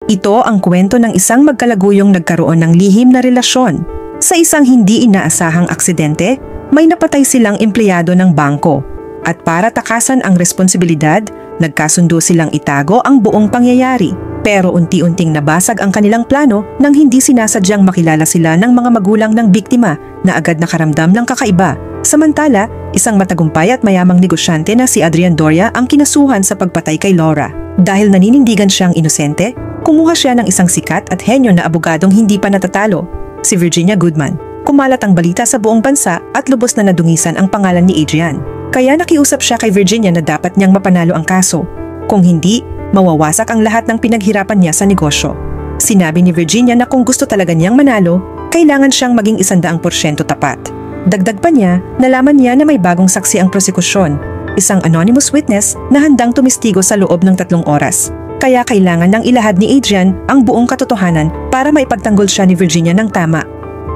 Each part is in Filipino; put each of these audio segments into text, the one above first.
Ito ang kwento ng isang magkalaguyong nagkaroon ng lihim na relasyon. Sa isang hindi inaasahang aksidente, may napatay silang empleyado ng bangko. At para takasan ang responsibilidad, nagkasundo silang itago ang buong pangyayari. Pero unti-unting nabasag ang kanilang plano nang hindi sinasadyang makilala sila ng mga magulang ng biktima na agad nakaramdam ng kakaiba. Samantala, isang matagumpay at mayamang negosyante na si Adrian Doria ang kinasuhan sa pagpatay kay Laura. Dahil naninindigan siyang inosente, kumuha siya ng isang sikat at henyo na abogadong hindi pa natatalo, si Virginia Goodman. Kumalat ang balita sa buong bansa at lubos na nadungisan ang pangalan ni Adrian. Kaya nakiusap siya kay Virginia na dapat niyang mapanalo ang kaso. Kung hindi, mawawasak ang lahat ng pinaghirapan niya sa negosyo. Sinabi ni Virginia na kung gusto talaga niyang manalo, kailangan siyang maging 100% tapat. Dagdag pa niya, nalaman niya na may bagong saksi ang prosekusyon, isang anonymous witness na handang tumistigo sa loob ng 3 oras. Kaya kailangan nang ilahad ni Adrian ang buong katotohanan para maipagtanggol siya ni Virginia ng tama.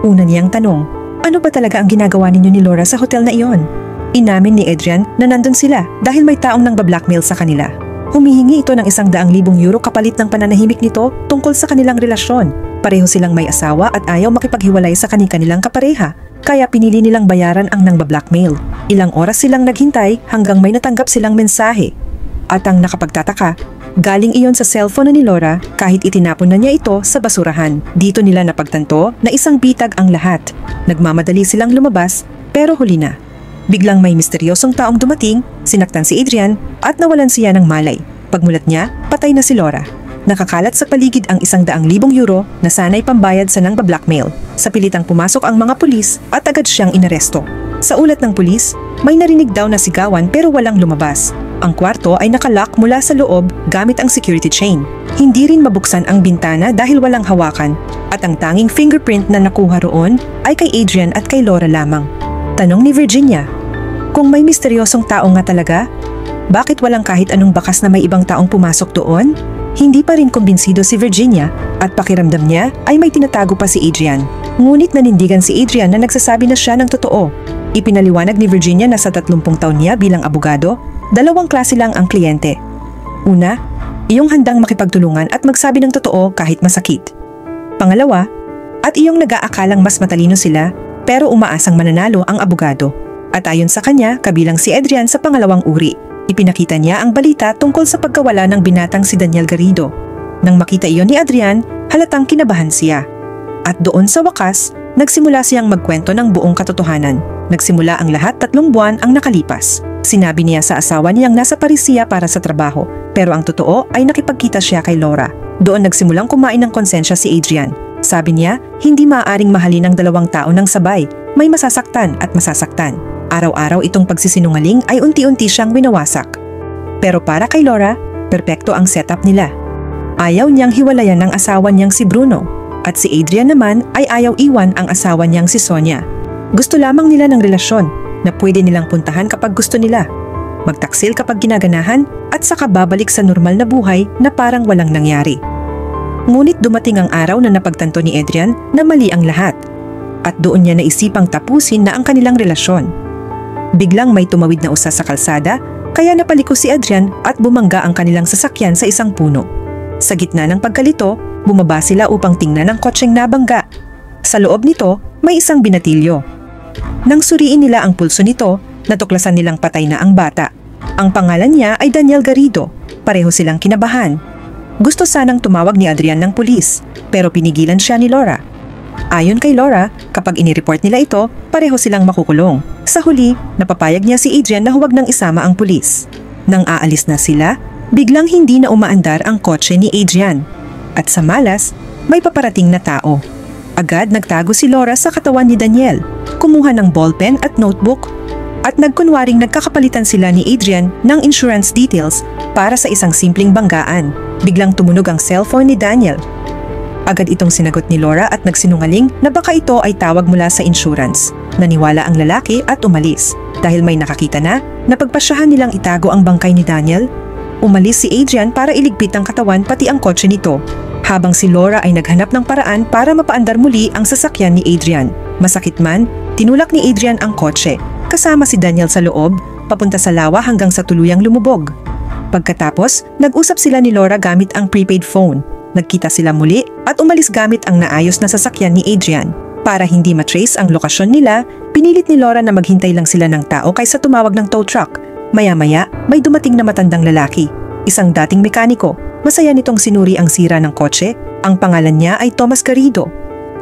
Una niyang tanong, ano ba talaga ang ginagawa ninyo ni Laura sa hotel na iyon? Inamin ni Adrian na nandun sila dahil may taong nang bablackmail sa kanila. Humihingi ito ng 100,000 euro kapalit ng pananahimik nito tungkol sa kanilang relasyon. Pareho silang may asawa at ayaw makipaghiwalay sa kanilang kapareha. Kaya pinili nilang bayaran ang nang bablackmail. Ilang oras silang naghintay hanggang may natanggap silang mensahe. At ang nakapagtataka, galing iyon sa cellphone ni Laura kahit itinapon na niya ito sa basurahan. Dito nila napagtanto na isang bitag ang lahat. Nagmamadali silang lumabas pero huli na. Biglang may misteryosong taong dumating, sinaktan si Adrian at nawalan siya ng malay. Pagmulat niya, patay na si Laura. Nakakalat sa paligid ang 100,000 euro na sana'y pambayad sa nang bablackmail. Sa pilitang pumasok ang mga pulis at agad siyang inaresto. Sa ulat ng pulis, may narinig daw na sigawan pero walang lumabas. Ang kwarto ay nakalock mula sa loob gamit ang security chain. Hindi rin mabuksan ang bintana dahil walang hawakan at ang tanging fingerprint na nakuha roon ay kay Adrian at kay Laura lamang. Tanong ni Virginia, kung may misteryosong tao nga talaga, bakit walang kahit anong bakas na may ibang taong pumasok doon? Hindi pa rin kumbinsido si Virginia at pakiramdam niya ay may tinatago pa si Adrian. Ngunit nanindigan si Adrian na nagsasabi na siya ng totoo. Ipinaliwanag ni Virginia na sa 30 taon niya bilang abogado, 2 klase lang ang kliyente. Una, iyong handang makipagtulungan at magsabi ng totoo kahit masakit. Pangalawa, at iyong nag-aakalang mas matalino sila pero umaasang mananalo ang abogado. At ayon sa kanya, kabilang si Adrian sa pangalawang uri. Ipinakita niya ang balita tungkol sa pagkawala ng binatang si Daniel Garrido. Nang makita iyon ni Adrian, halatang kinabahan siya. At doon sa wakas, nagsimula siyang magkwento ng buong katotohanan. Nagsimula ang lahat 3 buwan ang nakalipas. Sinabi niya sa asawa niyang nasa Paris siya para sa trabaho, pero ang totoo ay nakipagkita siya kay Laura. Doon nagsimulang kumain ng konsensya si Adrian. Sabi niya, hindi maaaring mahalin ng 2 tao ng sabay, may masasaktan at masasaktan. Araw-araw itong pagsisinungaling ay unti-unti siyang winawasak. Pero para kay Laura, perpekto ang setup nila. Ayaw niyang hiwalayan ng asawa niyang si Bruno, at si Adrian naman ay ayaw iwan ang asawa niyang si Sonia. Gusto lamang nila ng relasyon na pwede nilang puntahan kapag gusto nila, magtaksil kapag ginaganahan at saka babalik sa normal na buhay na parang walang nangyari. Ngunit dumating ang araw na napagtanto ni Adrian na mali ang lahat at doon niya naisipang tapusin na ang kanilang relasyon. Biglang may tumawid na usa sa kalsada kaya napaliko si Adrian at bumangga ang kanilang sasakyan sa isang puno. Sa gitna ng pagkalito, bumaba sila upang tingnan ang kotseng nabangga. Sa loob nito, may isang binatilyo. Nang suriin nila ang pulso nito, natuklasan nilang patay na ang bata. Ang pangalan niya ay Daniel Garrido. Pareho silang kinabahan. Gusto sanang tumawag ni Adrian ng pulis, pero pinigilan siya ni Laura. Ayon kay Laura, kapag inireport nila ito, pareho silang makukulong. Sa huli, napapayag niya si Adrian na huwag nang isama ang pulis. Nang aalis na sila, biglang hindi na umaandar ang kotse ni Adrian. At sa malas, may paparating na tao. Agad nagtago si Laura sa katawan ni Daniel, kumuha ng ballpen at notebook, at nagkunwaring nagkakapalitan sila ni Adrian ng insurance details para sa isang simpleng banggaan. Biglang tumunog ang cellphone ni Daniel. Agad itong sinagot ni Laura at nagsinungaling na baka ito ay tawag mula sa insurance. Naniwala ang lalaki at umalis. Dahil may nakakita na, napagpasyahan nilang itago ang bangkay ni Daniel. Umalis si Adrian para iligpit ang katawan pati ang kotse nito. Habang si Laura ay naghanap ng paraan para mapaandar muli ang sasakyan ni Adrian. Masakit man, tinulak ni Adrian ang kotse. Kasama si Daniel sa loob, papunta sa lawa hanggang sa tuluyang lumubog. Pagkatapos, nag-usap sila ni Laura gamit ang prepaid phone. Nagkita sila muli at umalis gamit ang naayos na sasakyan ni Adrian. Para hindi matrace ang lokasyon nila, pinilit ni Laura na maghintay lang sila ng tao kaysa tumawag ng tow truck. Maya-maya, may dumating na matandang lalaki, isang dating mekaniko. Masaya nitong sinuri ang sira ng kotse. Ang pangalan niya ay Tomas Garrido.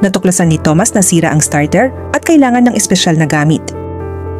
Natuklasan ni Tomas na sira ang starter at kailangan ng espesyal na gamit.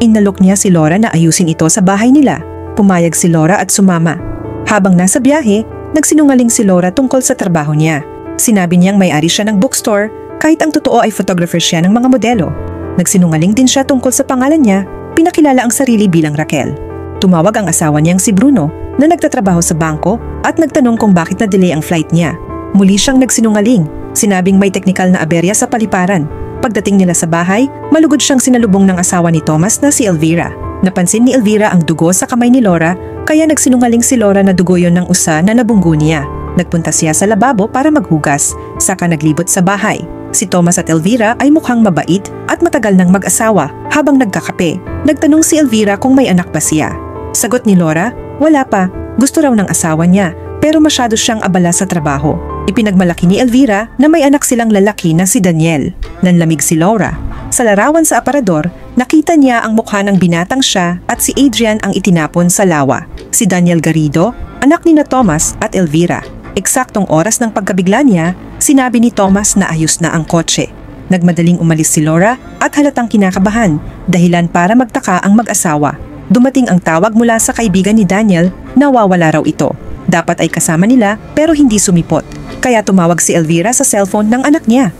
Inalok niya si Laura na ayusin ito sa bahay nila. Pumayag si Laura at sumama. Habang nasa biyahe, nagsinungaling si Laura tungkol sa trabaho niya. Sinabi niyang may-ari siya ng bookstore kahit ang totoo ay photographer siya ng mga modelo. Nagsinungaling din siya tungkol sa pangalan niya, pinakilala ang sarili bilang Raquel. Tumawag ang asawa niyang si Bruno na nagtatrabaho sa bangko at nagtanong kung bakit na-delay ang flight niya. Muli siyang nagsinungaling, sinabing may teknikal na aberya sa paliparan. Pagdating nila sa bahay, malugod siyang sinalubong ng asawa ni Tomas na si Elvira. Napansin ni Elvira ang dugo sa kamay ni Laura, kaya nagsinungaling si Laura na dugo yon ng usa na nabunggo niya. Nagpunta siya sa lababo para maghugas, saka naglibot sa bahay. Si Tomas at Elvira ay mukhang mabait at matagal nang mag-asawa. Habang nagkakape, nagtanong si Elvira kung may anak ba siya. Sagot ni Laura, wala pa, gusto raw ng asawa niya, pero masyado siyang abala sa trabaho. Ipinagmalaki ni Elvira na may anak silang lalaki na si Daniel. Nanlamig si Laura. Sa larawan sa aparador, nakita niya ang mukha ng binatang siya at si Adrian ang itinapon sa lawa. Si Daniel Garrido, anak ni na Tomas at Elvira. Eksaktong oras ng pagkabigla niya, sinabi ni Tomas na ayos na ang kotse. Nagmadaling umalis si Laura at halatang kinakabahan, dahilan para magtaka ang mag-asawa. Dumating ang tawag mula sa kaibigan ni Daniel na nawawala raw ito. Dapat ay kasama nila pero hindi sumipot, kaya tumawag si Elvira sa cellphone ng anak niya.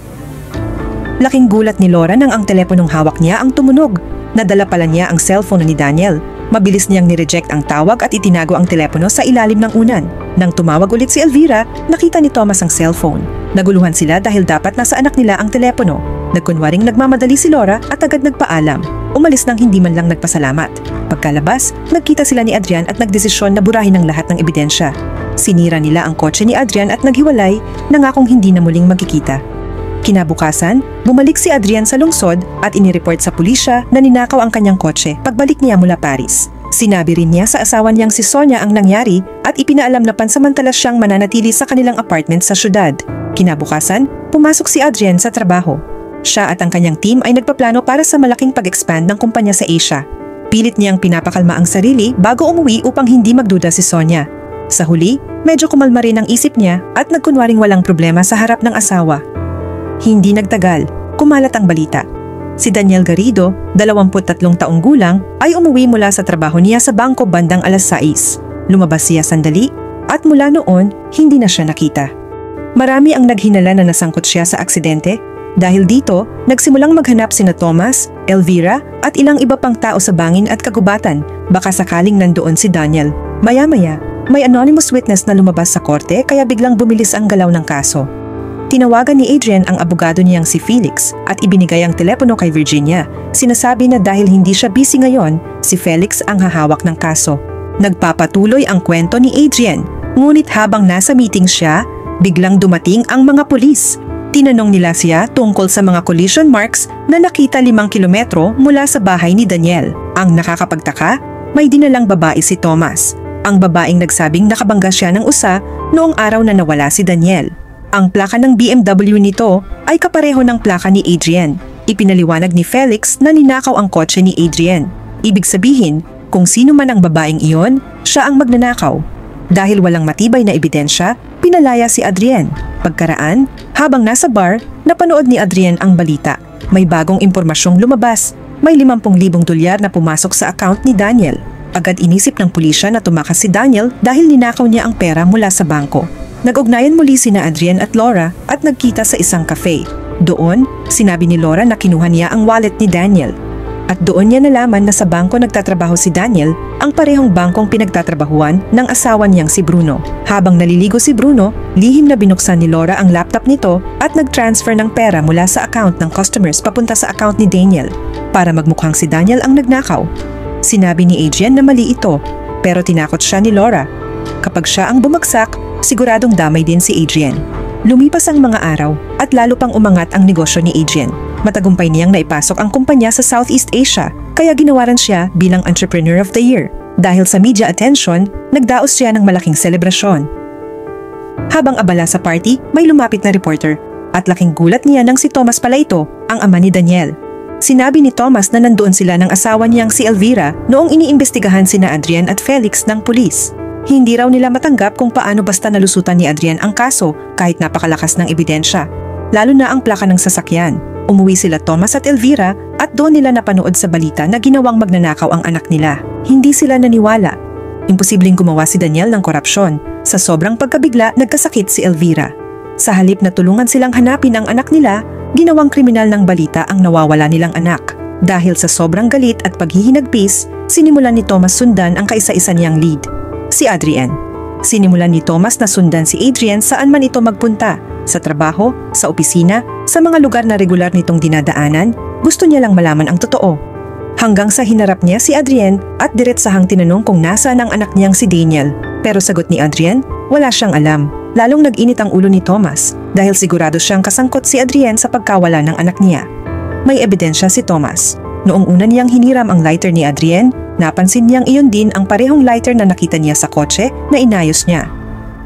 Laking gulat ni Laura nang ang teleponong hawak niya ang tumunog. Nadala pala niya ang cellphone ni Daniel. Mabilis niyang nireject ang tawag at itinago ang telepono sa ilalim ng unan. Nang tumawag ulit si Elvira, nakita ni Tomas ang cellphone. Naguluhan sila dahil dapat nasa anak nila ang telepono. Nagkunwaring nagmamadali si Laura at agad nagpaalam. Umalis nang hindi man lang nagpasalamat. Pagkalabas, nagkita sila ni Adrian at nagdesisyon na burahin ang lahat ng ebidensya. Sinira nila ang kotse ni Adrian at naghiwalay, nangakong hindi na muling magkikita. Kinabukasan, bumalik si Adrian sa lungsod at inireport sa pulisya na ninakaw ang kanyang kotse pagbalik niya mula Paris. Sinabi rin niya sa asawa niyang si Sonia ang nangyari at ipinaalam na pansamantala siyang mananatili sa kanilang apartment sa syudad. Kinabukasan, pumasok si Adrian sa trabaho. Siya at ang kanyang team ay nagpaplano para sa malaking pag-expand ng kumpanya sa Asia. Pilit niyang pinapakalma ang sarili bago umuwi upang hindi magduda si Sonia. Sa huli, medyo kumalma rin ang isip niya at nagkunwaring walang problema sa harap ng asawa. Hindi nagtagal, kumalat ang balita. Si Daniel Garrido, 23 taong gulang, ay umuwi mula sa trabaho niya sa bangko bandang alas 6. Lumabas siya sandali at mula noon, hindi na siya nakita. Marami ang naghinala na nasangkot siya sa aksidente. Dahil dito, nagsimulang maghanap sina Tomas, Elvira at ilang iba pang tao sa bangin at kagubatan, baka sakaling nandoon si Daniel. Maya-maya, may anonymous witness na lumabas sa korte kaya biglang bumilis ang galaw ng kaso. Tinawagan ni Adrian ang abogado niyang si Felix at ibinigay ang telepono kay Virginia. Sinasabi na dahil hindi siya busy ngayon, si Felix ang hahawak ng kaso. Nagpapatuloy ang kwento ni Adrian, ngunit habang nasa meeting siya, biglang dumating ang mga pulis. Tinanong nila siya tungkol sa mga collision marks na nakita 5 kilometro mula sa bahay ni Daniel. Ang nakakapagtaka, may dinalang babae si Tomas. Ang babaeng nagsabing nakabangga siya ng usa noong araw na nawala si Daniel. Ang plaka ng BMW nito ay kapareho ng plaka ni Adrian. Ipinaliwanag ni Felix na ninakaw ang kotse ni Adrian. Ibig sabihin, kung sino man ang babaeng iyon, siya ang magnanakaw. Dahil walang matibay na ebidensya, pinalaya si Adrian. Pagkaraan, habang nasa bar, napanood ni Adrian ang balita. May bagong impormasyong lumabas. May 50,000 dolyar na pumasok sa account ni Daniel. Agad inisip ng pulisya na tumakas si Daniel dahil ninakaw niya ang pera mula sa bangko. Nag-ugnayan muli sina Adrian at Laura at nagkita sa isang cafe. Doon, sinabi ni Laura na kinuha niya ang wallet ni Daniel. At doon niya nalaman na sa bangko nagtatrabaho si Daniel, ang parehong bangkong pinagtatrabahuan ng asawa niyang si Bruno. Habang naliligo si Bruno, lihim na binuksan ni Laura ang laptop nito at nag-transfer ng pera mula sa account ng customers papunta sa account ni Daniel para magmukhang si Daniel ang nagnakaw. Sinabi ni Adrian na mali ito, pero tinakot siya ni Laura. Kapag siya ang bumagsak, siguradong damay din si Adrian. Lumipas ang mga araw at lalo pang umangat ang negosyo ni Adrian. Matagumpay niyang naipasok ang kumpanya sa Southeast Asia, kaya ginawaran siya bilang Entrepreneur of the Year. Dahil sa media attention, nagdaos siya ng malaking selebrasyon. Habang abala sa party, may lumapit na reporter at laking gulat niya nang si Thomas pala ito, ang ama ni Daniel. Sinabi ni Thomas na nandoon sila ng asawa niyang si Elvira noong iniimbestigahan sina Adrian at Felix ng pulis. Hindi raw nila matanggap kung paano basta nalusutan ni Adrian ang kaso kahit napakalakas ng ebidensya, lalo na ang plaka ng sasakyan. Umuwi sila Thomas at Elvira at doon nila napanood sa balita na ginawang magnanakaw ang anak nila. Hindi sila naniwala. Imposibleng gumawa si Daniel ng korupsyon. Sa sobrang pagkabigla, nagkasakit si Elvira. Sa halip na tulungan silang hanapin ang anak nila, ginawang kriminal ng balita ang nawawala nilang anak. Dahil sa sobrang galit at paghihinagpis, sinimulan ni Thomas sundan ang kaisa-isa niyang lead, si Adrian. Sinimulan ni Thomas na sundan si Adrian saan man ito magpunta, sa trabaho, sa opisina, sa mga lugar na regular nitong dinadaanan. Gusto niya lang malaman ang totoo. Hanggang sa hinarap niya si Adrian at diretsahang tinanong kung nasaan ang anak niyang si Daniel. Pero sagot ni Adrian, wala siyang alam. Lalong nag-init ang ulo ni Thomas dahil sigurado siyang kasangkot si Adrian sa pagkawala ng anak niya. May ebidensya si Thomas. Noong una niyang hiniram ang lighter ni Adrian, napansin niyang iyon din ang parehong lighter na nakita niya sa kotse na inayos niya.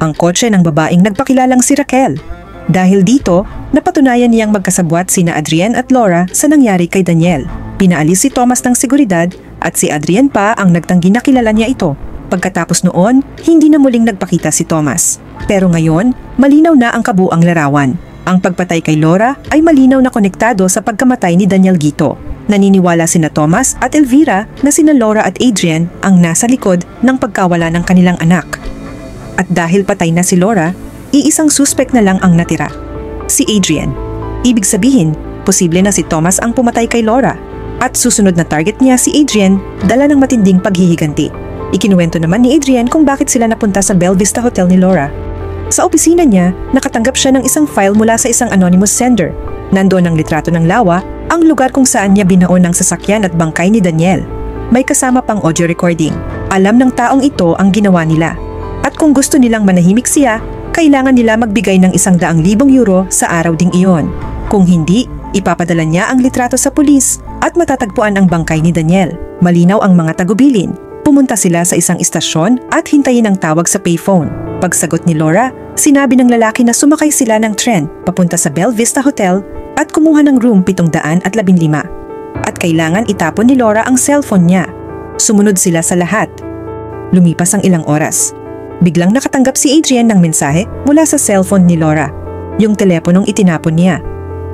Ang kotse ng babaeng nagpakilalang si Raquel. Dahil dito, napatunayan niyang magkasabwat sina Adrian at Laura sa nangyari kay Daniel. Pinaalis si Thomas ng seguridad at si Adrian pa ang nagtanggi na kilala niya ito. Pagkatapos noon, hindi na muling nagpakita si Thomas. Pero ngayon, malinaw na ang kabuang larawan. Ang pagpatay kay Laura ay malinaw na konektado sa pagkamatay ni Daniel Guito. Naniniwala sina Thomas at Elvira na sina Laura at Adrian ang nasa likod ng pagkawala ng kanilang anak. At dahil patay na si Laura, iisang suspect na lang ang natira, si Adrian. Ibig sabihin, posible na si Thomas ang pumatay kay Laura. At susunod na target niya si Adrian, dala ng matinding paghihiganti. Ikinuwento naman ni Adrian kung bakit sila napunta sa Belle Vista Hotel ni Laura. Sa opisina niya, nakatanggap siya ng isang file mula sa isang anonymous sender. Nandoon ang litrato ng lawa, ang lugar kung saan niya binaon ng sasakyan at bangkay ni Daniel. May kasama pang audio recording. Alam ng taong ito ang ginawa nila. At kung gusto nilang manahimik siya, kailangan nila magbigay ng 100,000 euro sa araw ding iyon. Kung hindi, ipapadala niya ang litrato sa pulis at matatagpuan ang bangkay ni Daniel. Malinaw ang mga tagubilin. Pumunta sila sa isang istasyon at hintayin ang tawag sa payphone. Pagsagot ni Laura, sinabi ng lalaki na sumakay sila ng tren papunta sa Belle Vista Hotel at kumuha ng room 715. At kailangan itapon ni Laura ang cellphone niya. Sumunod sila sa lahat. Lumipas ang ilang oras. Biglang nakatanggap si Adrian ng mensahe mula sa cellphone ni Laura. Yung teleponong itinapon niya.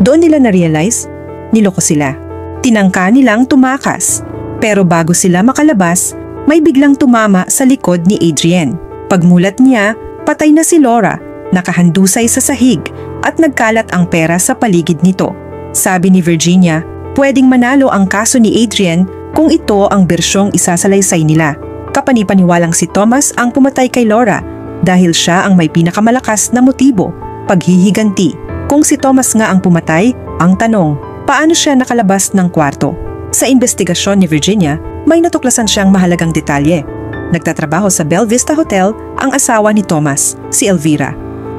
Doon nila na-realize, niloko sila. Tinangka nilang tumakas. Pero bago sila makalabas, may biglang tumama sa likod ni Adrian. Pagmulat niya, patay na si Laura, nakahandusay sa sahig at nagkalat ang pera sa paligid nito. Sabi ni Virginia, pwedeng manalo ang kaso ni Adrian kung ito ang bersyong isasalaysay nila. Kapanipaniwalang si Thomas ang pumatay kay Laura dahil siya ang may pinakamalakas na motibo, paghihiganti. Kung si Thomas nga ang pumatay, ang tanong, paano siya nakalabas ng kwarto? Sa investigasyon ni Virginia, may natuklasan siyang mahalagang detalye. Nagtatrabaho sa Belle Vista Hotel ang asawa ni Thomas, si Elvira.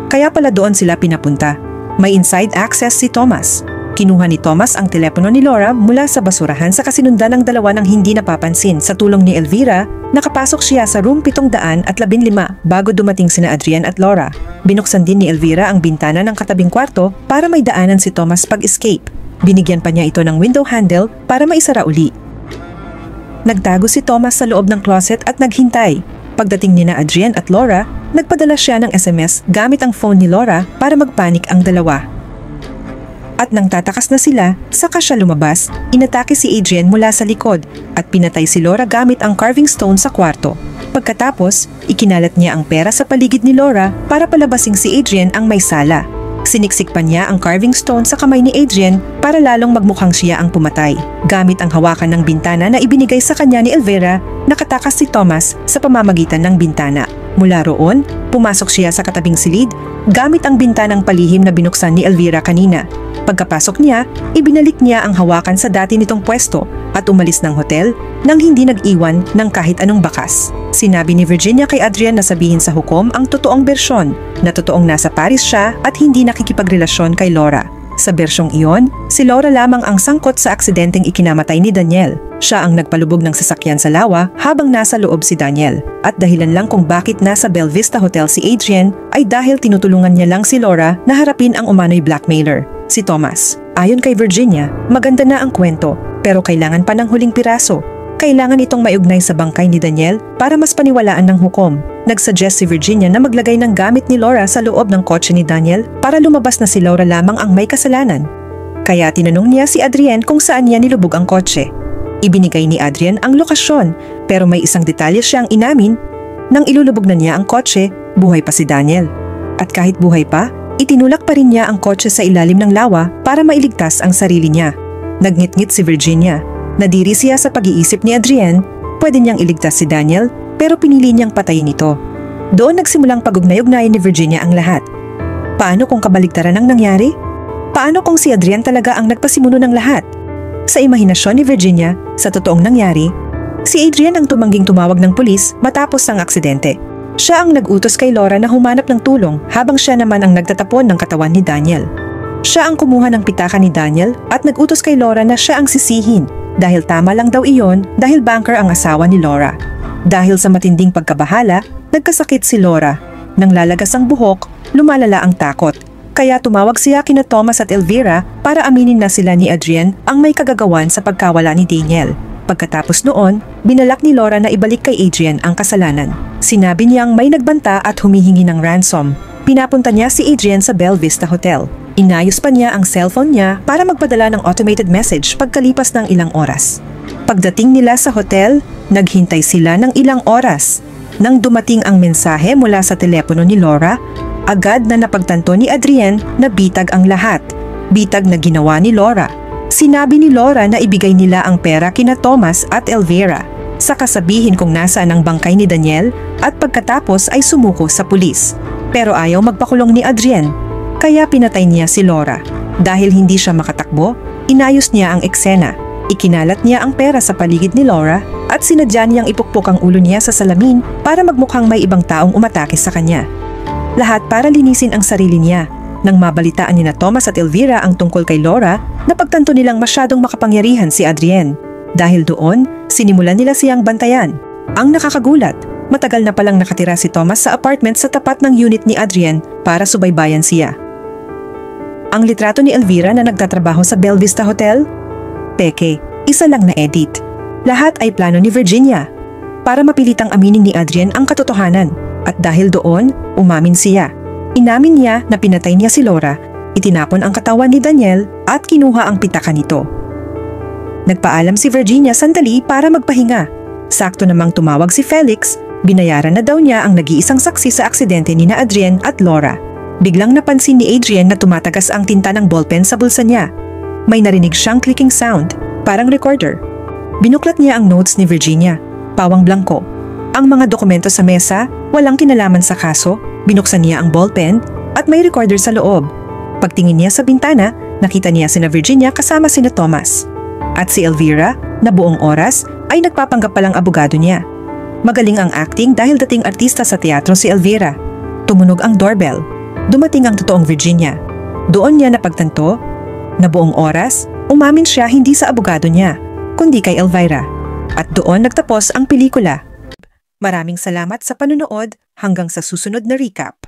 Kaya pala doon sila pinapunta. May inside access si Thomas. Kinuha ni Thomas ang telepono ni Laura mula sa basurahan sa kasinundan ng dalawa ng hindi napapansin. Sa tulong ni Elvira, nakapasok siya sa room 715 bago dumating sina Adrian at Laura. Binuksan din ni Elvira ang bintana ng katabing kwarto para may daanan si Thomas pag-escape. Binigyan pa niya ito ng window handle para maisara uli. Nagtago si Thomas sa loob ng closet at naghintay. Pagdating nina Adrian at Laura, nagpadala siya ng SMS gamit ang phone ni Laura para magpanik ang dalawa. At nang tatakas na sila, saka siya lumabas, inatake si Adrian mula sa likod at pinatay si Laura gamit ang carving stone sa kwarto. Pagkatapos, ikinalat niya ang pera sa paligid ni Laura para palabasing si Adrian ang may sala. Siniksik pa niya ang carving stone sa kamay ni Adrian para lalong magmukhang siya ang pumatay. Gamit ang hawakan ng bintana na ibinigay sa kanya ni Elvira, nakatakas si Thomas sa pamamagitan ng bintana. Mula roon, pumasok siya sa katabing silid gamit ang bintanang palihim na binuksan ni Elvira kanina. Pagkapasok niya, ibinalik niya ang hawakan sa dati nitong pwesto at umalis ng hotel nang hindi nag-iwan ng kahit anong bakas. Sinabi ni Virginia kay Adrian na sabihin sa hukom ang totoong bersyon na totoong nasa Paris siya at hindi nakikipagrelasyon kay Laura. Sa bersyong iyon, si Laura lamang ang sangkot sa aksidenteng ikinamatay ni Daniel. Siya ang nagpalubog ng sasakyan sa lawa habang nasa loob si Daniel. At dahilan lang kung bakit nasa Belle Vista Hotel si Adrian ay dahil tinutulungan niya lang si Laura na harapin ang umano'y blackmailer, si Thomas. Ayon kay Virginia, maganda na ang kwento, pero kailangan pa ng huling piraso. Kailangan itong maiugnay sa bangkay ni Daniel para mas paniwalaan ng hukom. Nagsuggest si Virginia na maglagay ng gamit ni Laura sa loob ng kotse ni Daniel para lumabas na si Laura lamang ang may kasalanan. Kaya tinanong niya si Adrian kung saan niya nilubog ang kotse. Ibinigay ni Adrian ang lokasyon, pero may isang detalye siyang inamin. Nang ilulubog na niya ang kotse, buhay pa si Daniel. At kahit buhay pa, itinulak pa rin niya ang kotse sa ilalim ng lawa para mailigtas ang sarili niya. Nagngit-ngit si Virginia. Nadiri siya sa pag-iisip ni Adrian, pwede niyang iligtas si Daniel, pero pinili niyang patayin ito. Doon nagsimulang pag-ugnay-ugnayan ni Virginia ang lahat. Paano kung kabaligtaran ang nangyari? Paano kung si Adrian talaga ang nagpasimuno ng lahat? Sa imahinasyon ni Virginia, sa totoong nangyari, si Adrian ang tumangging tumawag ng pulis matapos ang aksidente. Siya ang nag-utos kay Laura na humanap ng tulong habang siya naman ang nagtatapon ng katawan ni Daniel. Siya ang kumuha ng pitaka ni Daniel at nag-utos kay Laura na siya ang sisihin dahil tama lang daw iyon dahil banker ang asawa ni Laura. Dahil sa matinding pagkabahala, nagkasakit si Laura. Nang lalagas ang buhok, lumalala ang takot. Kaya tumawag siya kina Thomas at Elvira para aminin na sila ni Adrian ang may kagagawan sa pagkawala ni Daniel. Pagkatapos noon, binalak ni Laura na ibalik kay Adrian ang kasalanan. Sinabi niyang may nagbanta at humihingi ng ransom. Pinapunta niya si Adrian sa Belle Vista Hotel. Inayos pa niya ang cellphone niya para magpadala ng automated message pagkalipas ng ilang oras. Pagdating nila sa hotel, naghintay sila ng ilang oras. Nang dumating ang mensahe mula sa telepono ni Laura, agad na napagtanto ni Adrian na bitag ang lahat. Bitag na ginawa ni Laura. Sinabi ni Laura na ibigay nila ang pera kina Thomas at Elvira. Saka sabihin kung nasaan ang bangkay ni Daniel at pagkatapos ay sumuko sa pulis. Pero ayaw magpakulong ni Adrian. Kaya pinatay niya si Laura. Dahil hindi siya makatakbo, inayos niya ang eksena. Ikinalat niya ang pera sa paligid ni Laura at sinadya niyang ipukpok ang ulo niya sa salamin para magmukhang may ibang taong umatake sa kanya. Lahat para linisin ang sarili niya. Nang mabalitaan ni na Thomas at Elvira ang tungkol kay Laura, napagtanto nilang masyadong makapangyarihan si Adrian. Dahil doon, sinimulan nila siyang bantayan. Ang nakakagulat, matagal na palang nakatira si Thomas sa apartment sa tapat ng unit ni Adrian para subaybayan siya. Ang litrato ni Elvira na nagtatrabaho sa Belle Vista Hotel? Peke, isa lang na edit. Lahat ay plano ni Virginia para mapilitang aminin ni Adrian ang katotohanan. At dahil doon, umamin siya. Inamin niya na pinatay niya si Laura, itinapon ang katawan ni Daniel at kinuha ang pitaka nito. Nagpaalam si Virginia sandali para magpahinga. Sakto namang tumawag si Felix, binayaran na daw niya ang nag-iisang saksi sa aksidente ni na Adrian at Laura. Biglang napansin ni Adrian na tumatagas ang tinta ng ballpen sa bulsa niya. May narinig siyang clicking sound, parang recorder. Binuklat niya ang notes ni Virginia, pawang blanco. Ang mga dokumento sa mesa, walang kinalaman sa kaso, binuksan niya ang ballpen at may recorder sa loob. Pagtingin niya sa bintana, nakita niya sina Virginia kasama sina Thomas. At si Elvira, na buong oras, ay nagpapanggap palang abogado niya. Magaling ang acting dahil dating artista sa teatro si Elvira. Tumunog ang doorbell. Dumating ang totoong Virginia. Doon niya napagtanto na buong oras, umamin siya hindi sa abogado niya, kundi kay Elvira. At doon nagtapos ang pelikula. Maraming salamat sa panunood hanggang sa susunod na recap.